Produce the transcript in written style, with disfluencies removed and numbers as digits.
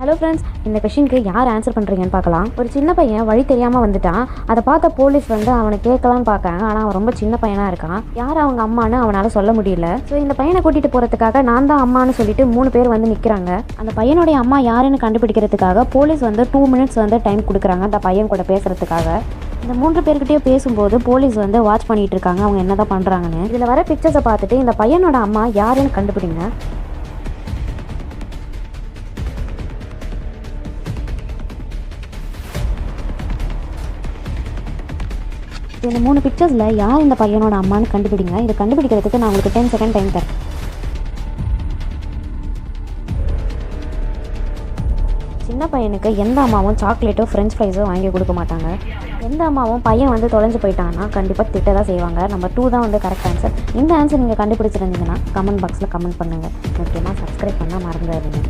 Hello friends, இந்த கொஷினுக்கு யார் ஆன்சர் பண்ணுறீங்கன்னு பார்க்கலாம். ஒரு சின்ன பையன் வழி தெரியாமல் வந்துட்டான். அதை பார்த்த போலீஸ் அவனை கேட்கலான்னு பார்க்காங்க. ஆனால் அவன் ரொம்ப சின்ன பையனாக இருக்கான். யார் அவங்க அம்மானு அவனால் சொல்ல முடியல. ஸோ இந்த பையனை கூட்டிகிட்டு போகிறதுக்காக நான் தான் அம்மானு சொல்லிட்டு 3 பேர் நிற்கிறாங்க. அந்த பையனுடைய அம்மா யாருன்னு கண்டுபிடிக்கிறதுக்காக போலீஸ் 2 மினிட்ஸ் டைம் கொடுக்குறாங்க அந்த பையன் கூட பேசுகிறதுக்காக. இந்த 3 பேர்கிட்டயே பேசும்போது போலீஸ் வாட்ச் பண்ணிட்டு இருக்காங்க அவங்க என்னதான் பண்ணுறாங்கன்னு. இதில் வர பிக்சர்ஸை பார்த்துட்டு இந்த பையனோட அம்மா யாருன்னு கண்டுபிடிங்க. இந்த 3 பிக்சர்ஸில் யார் இந்த பையனோட அம்மான்னு கண்டுபிடிங்க. இதை கண்டுபிடிக்கிறதுக்கு நான் உங்களுக்கு 10 செகண்ட் டைம் தரேன். சின்ன பையனுக்கு எந்த அம்மாவும் சாக்லேட்டோ ஃப்ரெஞ்ச் ஃப்ரைஸோ வாங்கி கொடுக்க மாட்டாங்க. எந்த அம்மாவும் பையன் தொலைஞ்சு போயிட்டாங்கன்னா கண்டிப்பாக திட்ட தான் செய்வாங்க. நம்பர் 2 தான் கரெக்ட் ஆன்சர். இந்த ஆன்சர் நீங்கள் கண்டுபிடிச்சிருந்தீங்கன்னா கமெண்ட் பாக்ஸில் கமெண்ட் பண்ணுங்கள். முக்கியமாக சப்ஸ்கிரைப் பண்ணால் மறந்துடாதீங்க.